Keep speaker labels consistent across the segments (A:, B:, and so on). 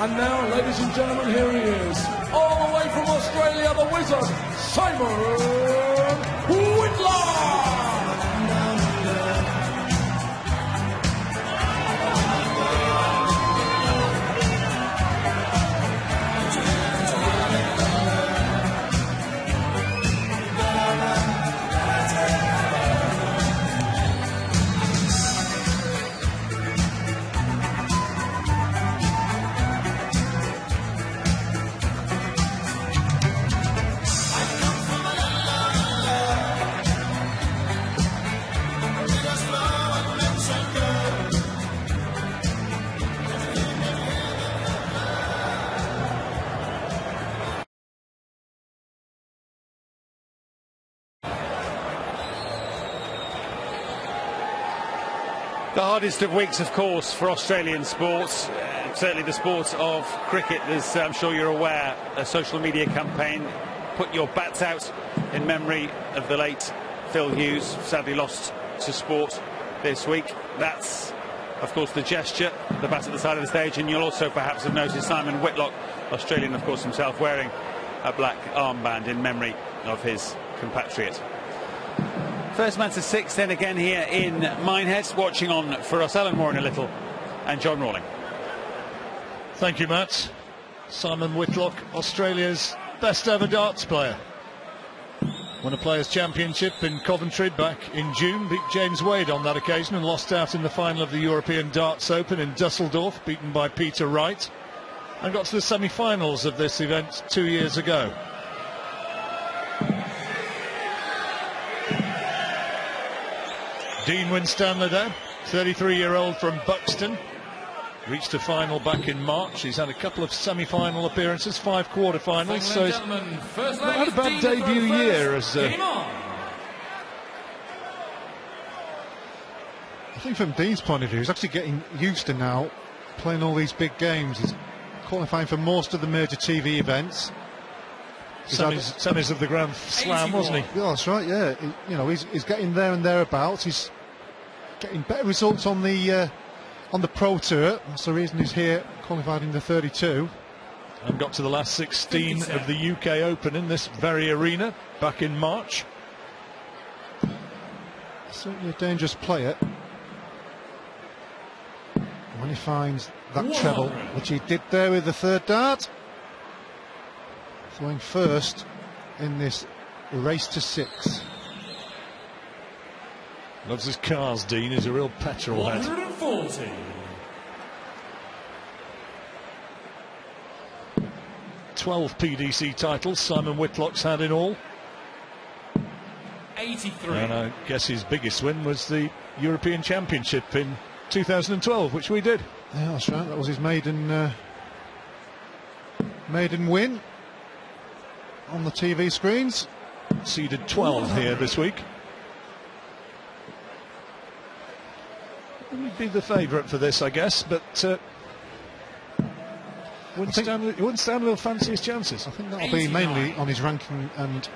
A: And now, ladies and gentlemen, here he is, all the way from Australia, the wizard, Simon Whitlock!
B: The hardest of weeks, of course, for Australian sports, certainly the sport of cricket. There's, I'm sure you're aware, a social media campaign, Put Your Bats Out, in memory of the late Phil Hughes, sadly lost to sport this week. That's, of course, the gesture, the bat at the side of the stage, and you'll also perhaps have noticed Simon Whitlock, Australian, of course, himself, wearing a black armband in memory of his compatriot. First man to 6 then again here in Minehead. Watching on for us, Alan Moore in a little, and John Rawling.
C: Thank you, Matt. Simon Whitlock, Australia's best ever darts player. Won a Players' Championship in Coventry back in June, beat James Wade on that occasion and lost out in the final of the European Darts Open in Dusseldorf, beaten by Peter Wright, and got to the semi-finals of this event 2 years ago. Dean Winstanley there, 33-year-old from Buxton, reached a final back in March. He's had a couple of semi-final appearances, 5 quarter-finals, so he's not had a bad debut year. As
D: I think from Dean's point of view, he's actually getting used to now playing all these big games. He's qualifying for most of the major TV events.
C: Semis of the Grand Slam, wasn't he?
D: Yeah, that's right, yeah. He's getting there and thereabouts. He's getting better results on the Pro Tour. That's the reason he's here, qualified in the 32.
C: And got to the last 16 of the UK Open in this very arena back in March.
D: Certainly a dangerous player. When he finds that treble, which he did there with the third dart, throwing first in this race to 6.
C: Loves his cars, Dean. He's a real petrol head.
A: 140.
C: 12 PDC titles Simon Whitlock's had in all.
A: 83.
C: And I guess his biggest win was the European Championship in 2012, which we did.
D: Yeah, that's right. That was his maiden win on the TV screens.
C: Seeded 12 here this week. He'd be the favourite for this, I guess, but Winstanley will fancy his chances.
D: I think that'll be mainly on his ranking and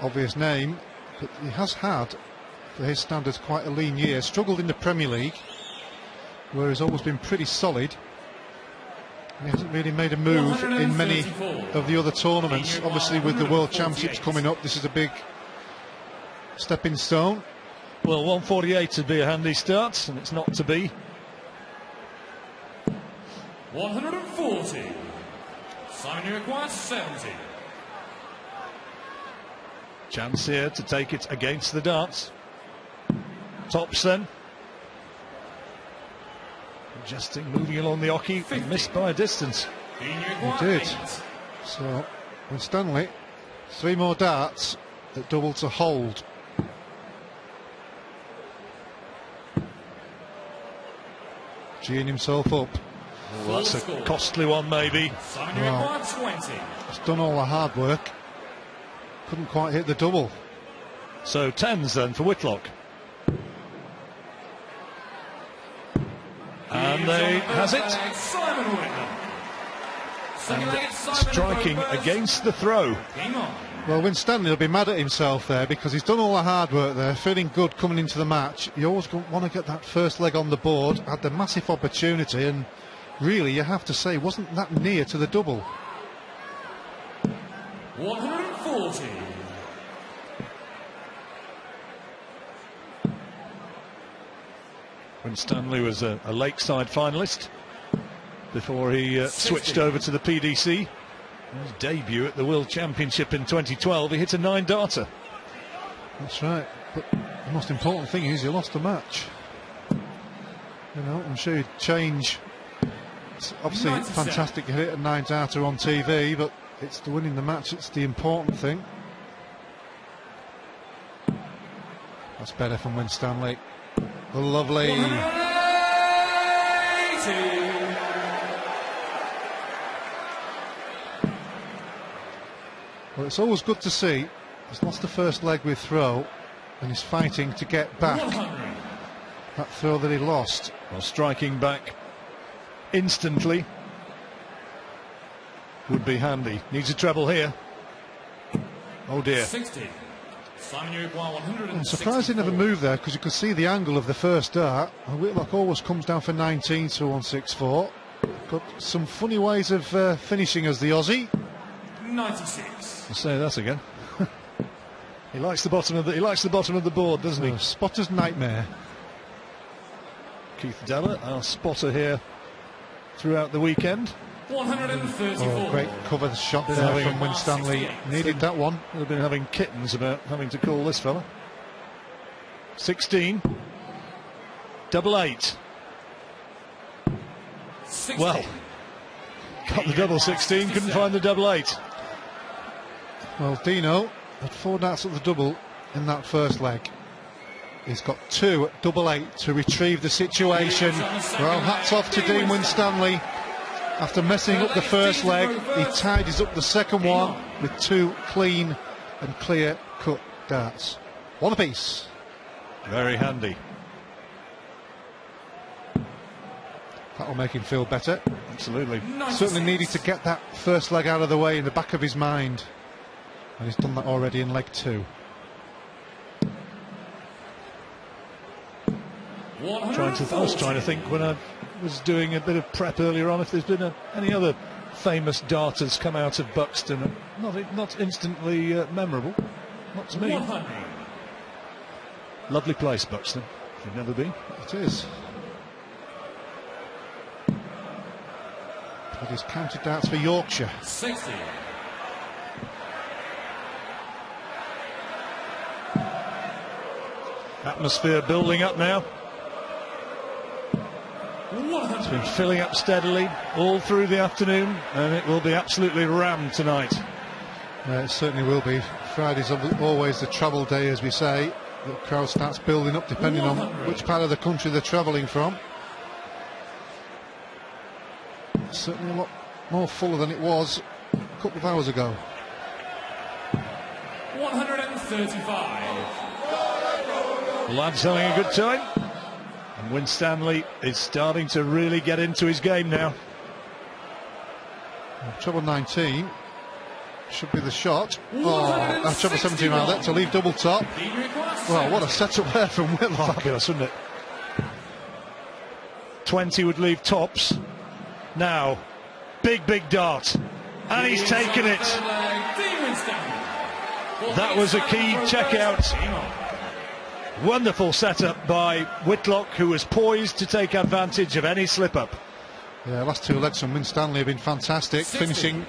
D: obvious name, but he has had, for his standards, quite a lean year. Struggled in the Premier League, where he's always been pretty solid. He hasn't really made a move in many of the other tournaments. Obviously, with the World Championships coming up, this is a big stepping stone.
C: Well, 148 would be a handy start, and it's not to be.
A: 140. Simon requires 70.
C: Chance here to take it against the darts. Tops then. Adjusting, moving along the oche, missed by a distance.
D: He did. So, Winstanley, 3 more darts that double to hold. Geeing himself up.
C: Well, that's a costly one, maybe.
A: Well,
D: he's done all the hard work. Couldn't quite hit the double.
C: So 10s then for Whitlock. And they has it. And striking against the throw.
D: Well, Winstanley will be mad at himself there because he's done all the hard work there, feeling good coming into the match. You always want to get that first leg on the board. Had the massive opportunity and really, you have to say, wasn't that near to the double.
A: 140.
C: Winstanley was a Lakeside finalist before he switched over to the PDC. His debut at the World Championship in 2012, he hit a 9-darter.
D: That's right, but the most important thing is you lost the match. You know, I'm sure you'd change. It's obviously
A: 97.
D: fantastic to hit a 9-darter on TV, but it's the winning the match, it's the important thing. That's better from Winstanley. Lovely.
A: 180.
D: Well, it's always good to see. He's lost the first leg with throw, and he's fighting to get back
A: 100.
D: that throw that he lost.
C: Well, striking back instantly would be handy. Needs a treble here. Oh dear.
A: 60. Simon Uruguay, 164.
D: I'm surprised he never moved there, because you could see the angle of the first dart. And Whitlock always comes down for 19 to 164. Got some funny ways of finishing as the Aussie.
A: 96.
C: I'll say that again. He likes the bottom of the board, doesn't he?
D: Spotter's nightmare.
C: Keith Deller, our spotter here throughout the weekend.
A: 134.
D: Oh, great cover shot
C: Been
D: there
C: having
D: from Winstanley. Needed that one.
C: They've been having kittens about having to call this fella. 16. Double 8.
A: 60.
C: Well, got the double 16, couldn't find the double 8.
D: Well, Dino had 4 darts at the double in that first leg. He's got 2 at double 8 to retrieve the situation. Well, hats off to Dean Winstanley. After messing up the first leg, he tidies up the second one with 2 clean and clear cut darts. One apiece.
C: Very handy.
D: That'll make him feel better.
C: Absolutely.
A: 96.
D: Certainly needed to get that first leg out of the way in the back of his mind. And he's done that already in leg 2.
C: I was trying to think when I was doing a bit of prep earlier on if there's been any other famous darters come out of Buxton. Not instantly memorable. Not to me.
A: 100.
C: Lovely place, Buxton. If you've never been.
D: It is. But he's counted darts for Yorkshire.
A: 60.
C: Atmosphere building up now. It's been filling up steadily all through the afternoon, and it will be absolutely rammed tonight.
D: It certainly will be. Friday's always the travel day, as we say. The crowd starts building up depending on which part of the country they're travelling from. It's certainly a lot more fuller than it was a couple of hours ago.
A: 135.
C: The lad's having a good time, and Winstanley is starting to really get into his game now.
D: Treble 19 should be the shot. Oh, treble 17 around that to leave double top. Well, what a setup there from Whitlock.
C: Fabulous, wouldn't it? 20 would leave tops. Now, big dart, and he's taken it. That was a key check-out. Wonderful setup by Whitlock, who was poised to take advantage of any slip-up.
D: Yeah, last 2 legs from Winstanley have been fantastic, finishing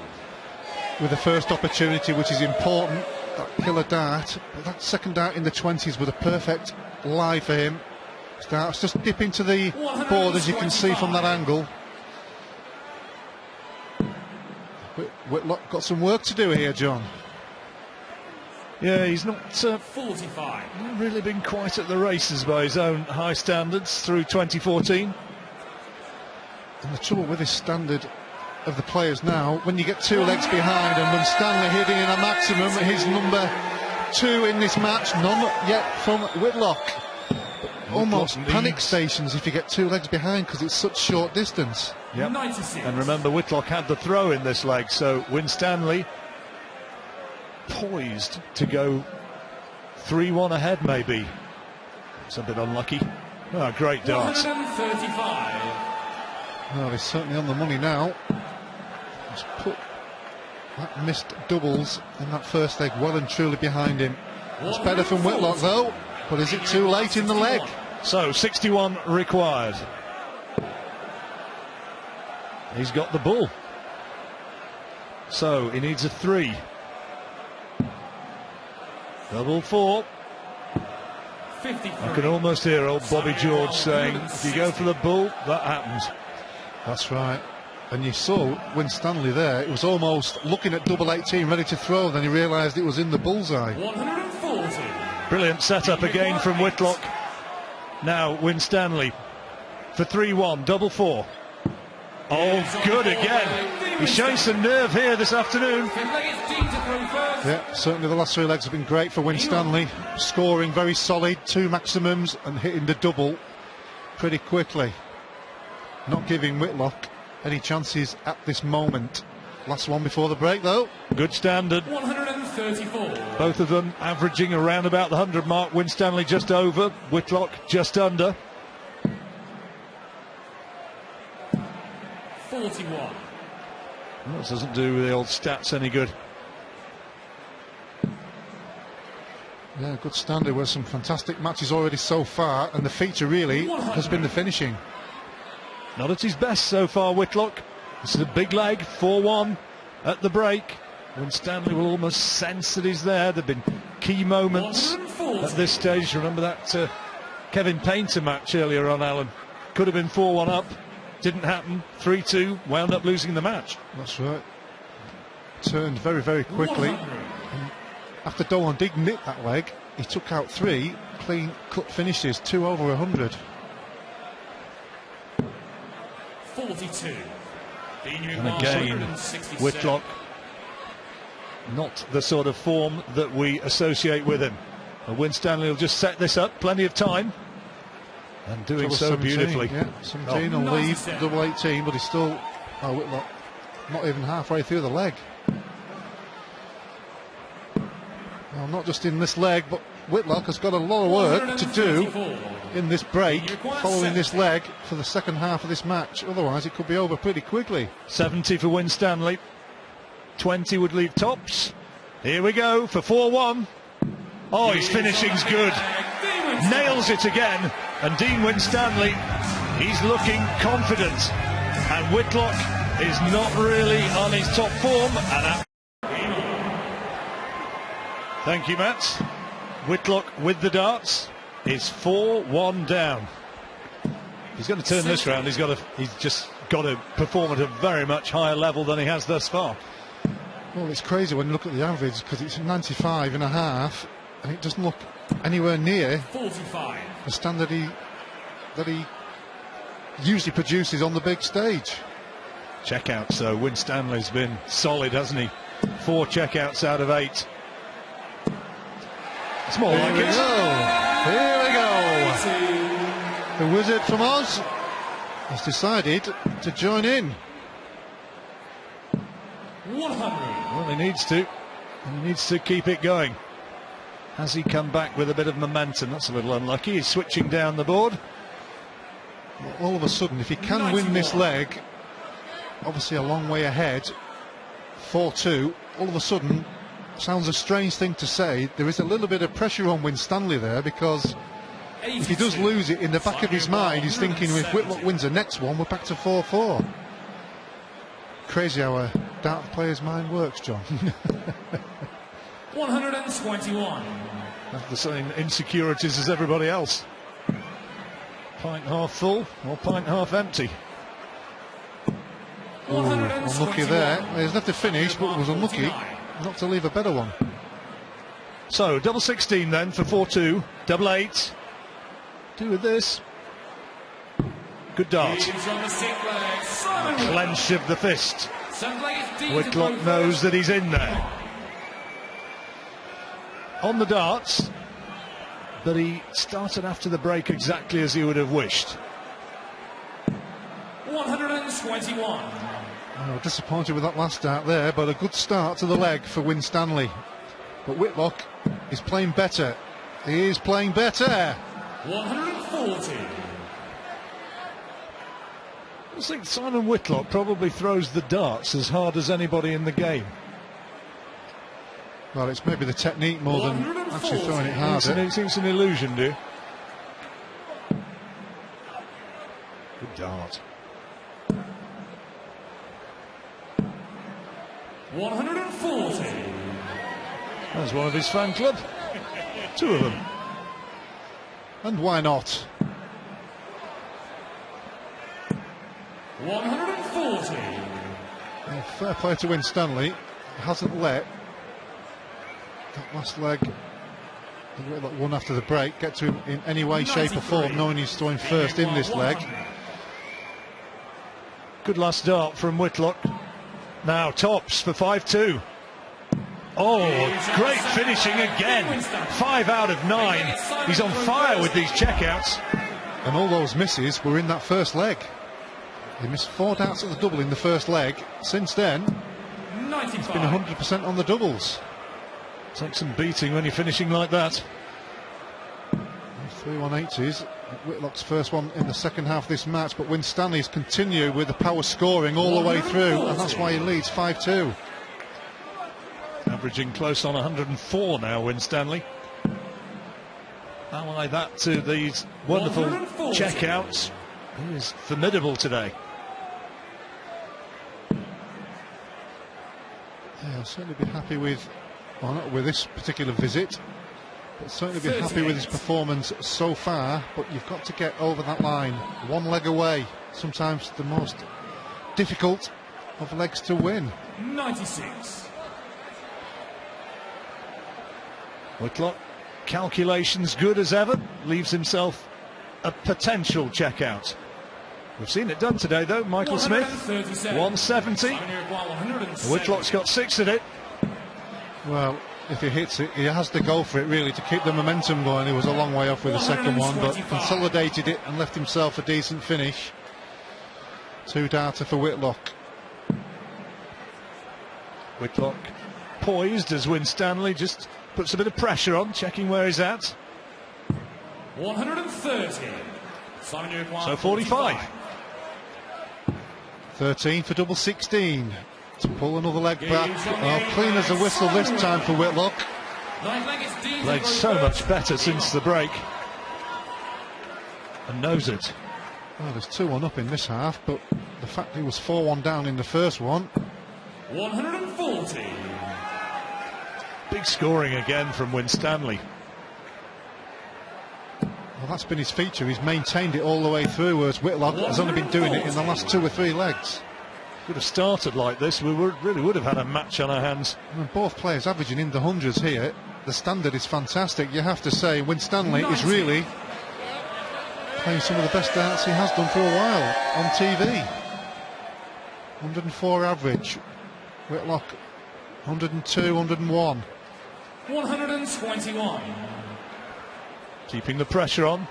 D: with the first opportunity, which is important. That killer dart, but that second dart in the 20s was a perfect lie for him. Starts just dipping to the board, as you can see from that angle. Whitlock got some work to do here, John.
C: Yeah, he's not
A: 45.
C: really been quite at the races by his own high standards through 2014.
D: And the trouble with this standard of the players now, when you get 2 legs behind, and Winstanley hitting in a maximum, his number 2 in this match, none yet from Whitlock. Almost panic stations if you get 2 legs behind, because it's such short distance.
C: Yep.
A: 96.
C: And remember, Whitlock had the throw in this leg, so Winstanley poised to go 3-1 ahead, maybe. It's a bit unlucky. Oh, great dart.
A: 135.
D: Well, he's certainly on the money now. He's put that missed doubles in that first leg well and truly behind him. It's better from Whitlock though, but is it too late in the leg?
C: So 61 required. He's got the ball. So he needs a 3. Double 4. I can almost hear old Bobby George saying, if you go for the bull, that happens.
D: That's right. And you saw Winstanley there, it was almost looking at double 18, ready to throw, then he realised it was in the bullseye.
A: 140.
C: Brilliant setup again from Whitlock. Now Winstanley for 3-1, double 4. Oh, good again. He's showing some nerve here this afternoon.
D: Yeah, certainly the last 3 legs have been great for Winstanley. Scoring very solid, 2 maximums and hitting the double pretty quickly. Not giving Whitlock any chances at this moment. Last one before the break though.
C: Good standard.
A: 134.
C: Both of them averaging around about the 100 mark. Winstanley just over, Whitlock just under.
A: 41.
C: That doesn't do the old stats any good.
D: Yeah, good standard with some fantastic matches already so far, and the feature really has been the finishing.
C: Not at his best so far, Whitlock. This is a big leg, 4-1 at the break. Winstanley will almost sense that he's there. There have been key moments at this stage. Remember that Kevin Painter match earlier on, Alan? Could have been 4-1 up, didn't happen. 3-2, wound up losing the match.
D: That's right. Turned very, very quickly. And after Dolan did nip that leg, he took out 3 clean cut finishes, 2 over 100.
A: 42.
C: And again, Whitlock, not the sort of form that we associate with him. And Winstanley will just set this up, plenty of time, and doing so
D: 17,
C: beautifully.
D: Yeah, 17 will leave double 18, but he's still, Whitlock, not even halfway through the leg. Well, not just in this leg, but Whitlock has got a lot of work to do in this break, following this leg for the second half of this match. Otherwise, it could be over pretty quickly.
C: 70 for Winstanley. 20 would leave tops. Here we go for 4-1. Oh, his finishing's good. Nails it again. And Dean Winstanley, he's looking confident. And Whitlock is not really on his top form. Thank you, Matt. Whitlock with the darts is 4-1 down. He's going to turn this round. He's just got to perform at a very much higher level than he has thus far.
D: Well, it's crazy when you look at the average, because it's 95.5, and it doesn't look anywhere near
A: 45.
D: the standard that he usually produces on the big stage.
C: Checkouts, so Winstanley's been solid, hasn't he? 4 checkouts out of 8. It's more like it.
D: Here we go. The wizard from Oz has decided to join in.
A: 100.
C: Well, he needs to. He needs to keep it going. Has he come back with a bit of momentum? That's a little unlucky. He's switching down the board.
D: Well, all of a sudden, if he can win this leg, obviously a long way ahead, 4-2, all of a sudden, sounds a strange thing to say, there is a little bit of pressure on Winstanley there, because if he does lose it, in the back of his mind he's thinking, if Whitlock wins the next one, we're back to 4-4. Crazy how a dart player's mind works, John.
A: 121.
C: Have the same insecurities as everybody else. Pint half full or pint half empty.
D: Unlucky there. He's left to finish, but was unlucky not to leave a better one.
C: So double 16 then for 4-2, double 8. Do with this. Good dart. Clench of the fist. Whitlock knows that he's in there. On the darts, but he started after the break exactly as he would have wished.
A: 121.
D: Oh, disappointed with that last dart there, but a good start to the leg for Winstanley. But Whitlock is playing better. He is playing better.
A: 140.
C: I think Simon Whitlock probably throws the darts as hard as anybody in the game.
D: Well, it's maybe the technique more than actually throwing it harder.
C: It's an illusion, do you? Good dart.
A: 140.
C: There's one of his fan club. Two of them.
D: And why not?
A: 140.
D: Well, fair play to Winstanley. Hasn't let that last leg, that one after the break, get to him in any way, shape or form, knowing he's throwing first in this leg.
C: Good last dart from Whitlock. Now tops for 5-2. Oh, great finishing again. 5 out of 9. He's on fire with these checkouts.
D: And all those misses were in that first leg. He missed 4 darts at the double in the first leg. Since then, he's been 100% on the doubles.
C: Takes some beating when you're finishing like that.
D: 3 180s. Whitlock's first one in the second half of this match, but Winstanley's continue with the power scoring all the way through, and that's why he leads 5-2.
C: Averaging close on 104 now, Winstanley. Ally that to these wonderful checkouts. He is formidable today.
D: Yeah, I'll certainly be happy with, well, not with this particular visit, but certainly be happy with his performance so far. But you've got to get over that line, one leg away. Sometimes the most difficult of legs to win.
A: 96.
C: Whitlock, calculations good as ever, leaves himself a potential checkout. We've seen it done today though. Michael Smith, 170. Whitlock's got 6 at it.
D: Well, if he hits it, he has to go for it really to keep the momentum going. He was a long way off with the second one, but consolidated it and left himself a decent finish. 2 darter for Whitlock.
C: Whitlock poised as Winstanley just puts a bit of pressure on, checking where he's at.
A: 130.
C: So 45.
D: 13 for double 16 to pull another leg back. Oh, clean as a whistle this time for Whitlock.
C: Played so much better since the break and knows it.
D: Well, there's 2-1 up in this half, but the fact he was 4-1 down in the first one.
A: 140.
C: Big scoring again from Winstanley.
D: Well, that's been his feature. He's maintained it all the way through, whereas Whitlock has only been doing it in the last 2 or 3 legs.
C: Could have started like this, we really would have had a match on our hands.
D: I mean, both players averaging in the hundreds here. The standard is fantastic. You have to say Winstanley is really playing some of the best darts he has done for a while on TV. 104 average. Whitlock 102, 101.
A: 121.
C: Keeping the pressure on.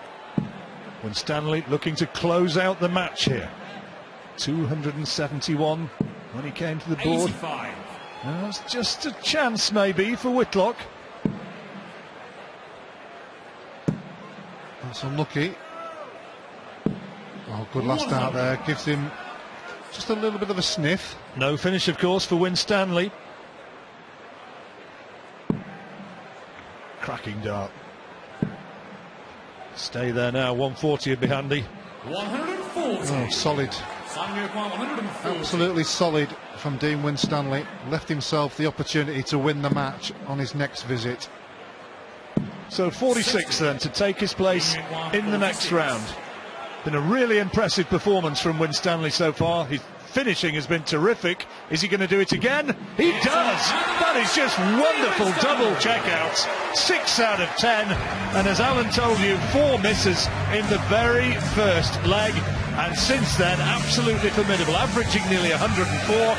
C: Winstanley looking to close out the match here. 271 when he came to the board.
A: 85.
C: Now it's just a chance maybe for Whitlock.
D: That's unlucky. Oh, good last out there. Gives him just a little bit of a sniff.
C: No finish, of course, for Winstanley. Cracking dart. Stay there now. 140 would be handy.
A: 140.
D: Oh, solid.
A: 140.
D: Absolutely solid from Dean Winstanley. Left himself the opportunity to win the match on his next visit.
C: So 46 then to take his place in the next round. Been a really impressive performance from Winstanley so far. His finishing has been terrific. Is he going to do it again? He does! That is just wonderful double checkouts. 6 out of 10. And as Alan told you, 4 misses in the very first leg. And since then, absolutely formidable, averaging nearly 104.